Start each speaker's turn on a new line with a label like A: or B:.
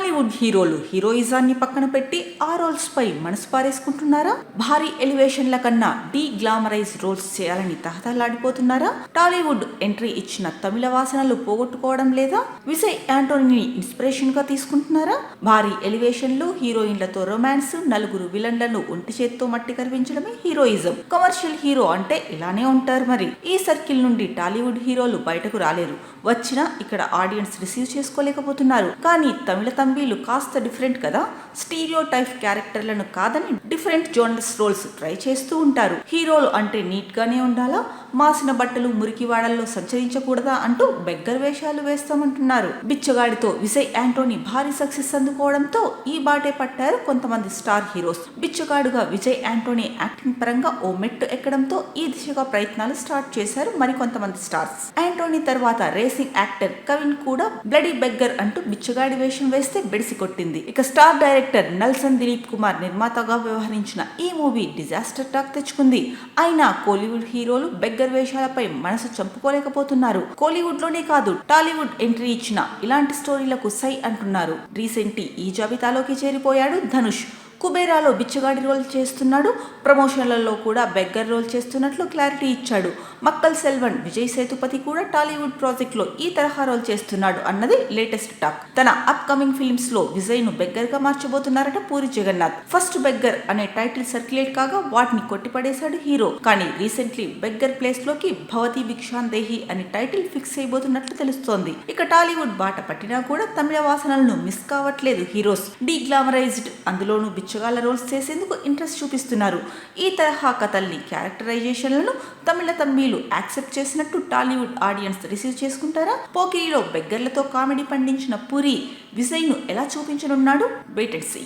A: టాలీవుడ్ హీరోలు హీరోయిజాన్ని పక్కన పెట్టి ఆ రోల్స్ పై మనసు పారేసుకుంటున్నారా? భారీ ఎలివేషన్ల కన్నా డీ గ్లామరైజ్ రోల్స్ చేయాలని తహతహలాడిపోతున్నారా? టాలీవుడ్ ఎంట్రీ ఇచ్చిన తమిళ వాసనలు పోగొట్టుకోవడం లేదా? విజయ్ యాంటోనీని ఇన్స్పిరేషన్ గా తీసుకుంటున్నారా? భారీ ఎలివేషన్లు, హీరోయిన్లతో రొమాన్స్, నలుగురు విలన్లను ఒంటి చేత్తో మట్టి కరిపించడమే హీరోయిజం. కమర్షియల్ హీరో అంటే ఇలానే ఉంటారు మరి. ఈ సర్కిల్ నుండి టాలీవుడ్ హీరోలు బయటకు రాలేరు. వచ్చినా ఇక్కడ ఆడియన్స్ రిసీవ్ చేసుకోలేకపోతున్నారు. కానీ తమిళ తంబీలు కాస్త డిఫరెంట్ కదా. స్టీరియో టైప్ క్యారెక్టర్లను కాదని డిఫరెంట్ జోనర్స్ రోల్స్ ట్రై చేస్తూ ఉంటారు. హీరోలు అంటే నీట్ గానే ఉండాలా, మాసిన బట్టలు మురికి వాడల్లో సంచరించకూడదా అంటూ బెగ్గర్ వేషాలు వేస్తామంటున్నారు. బిచ్చగాడితో విజయ్ యాంటోనీ భారీ సక్సెస్ అందుకోవడంతో ఈ బాటే పట్టారు కొంతమంది స్టార్ హీరోస్. బిచ్చగాడుగా విజయ్ యాంటోనీ యాక్టింగ్ పరంగా ఓ మెట్టు ఎక్కడంతో ఈ దిశగా ప్రయత్నాలు స్టార్ట్ చేశారు మరికొంతమంది స్టార్స్. యాంటోనీ తర్వాత రేసింగ్ యాక్టర్ కవిన్ కూడా బ్లడీ బెగ్గర్ అంటూ బిచ్చగాడి వేషం వేస్తే బెడిసి కొట్టింది. ఇక star director Nelson Dilip Kumar నిర్మాతగా వ్యవహరించిన ఈ మూవీ డిజాస్టర్ టాక్ తెచ్చుకుంది. అయినా కోలీవుడ్ హీరోలు బెగ్గర్ వేషాలపై మనసు చంపుకోలేకపోతున్నారు. కోలీవుడ్ లోనే కాదు టాలీవుడ్ ఎంట్రీ ఇచ్చిన ఇలాంటి స్టోరీలకు సై అంటున్నారు. రీసెంట్లీ ఈ జాబితాలోకి చేరిపోయాడు ధనుష్. కుబేరాలో బిచ్చగాడి రోల్ చేస్తున్నాడు. ప్రమోషన్లలో కూడా బెగ్గర్ రోల్ చేస్తున్నట్లు క్లారిటీ ఇచ్చాడు. మక్కల్ సెల్వన్ విజయ్ సేతుపతి కూడా టాలీవుడ్ ప్రాజెక్ట్ లో ఈ తరహా రోల్ చేస్తున్నాడు అన్నది లేటెస్ట్ టాక్. తన అప్ కమింగ్ ఫిల్మ్స్ లో విజయ్ ను బెగ్గర్ గా మార్చబోతున్నారట పూరి జగన్నాథ్. ఫస్ట్ బెగ్గర్ అనే టైటిల్ సర్క్యులేట్ కాగా వాటిని కొట్టిపడేశాడు హీరో. కానీ రీసెంట్లీ బెగ్గర్ ప్లేస్ లోకి భవతి భిక్షాందేహి అనే టైటిల్ ఫిక్స్ అయిపోతున్నట్లు తెలుస్తోంది. ఇక టాలీవుడ్ బాట పట్టినా కూడా తమిళ వాసనలను మిస్ కావట్లేదు హీరోస్. డీ గ్లామరైజ్డ్, అందులోనూ బిచ్చగాళ్ల రోల్స్ చేసేందుకు ఇంట్రెస్ట్ చూపిస్తున్నారు. ఈ తరహా కథల్ని, క్యారెక్టరైజేషన్లను తమిళ తమిళులు యాక్సెప్ట్ చేసినట్టు టాలీవుడ్ ఆడియన్స్ రిసీవ్ చేసుకుంటారా? పోకిరిలో బెగ్గర్లతో కామెడీ పండించిన పూరి విజయ్ ను ఎలా చూపించనున్నాడు? Wait and see.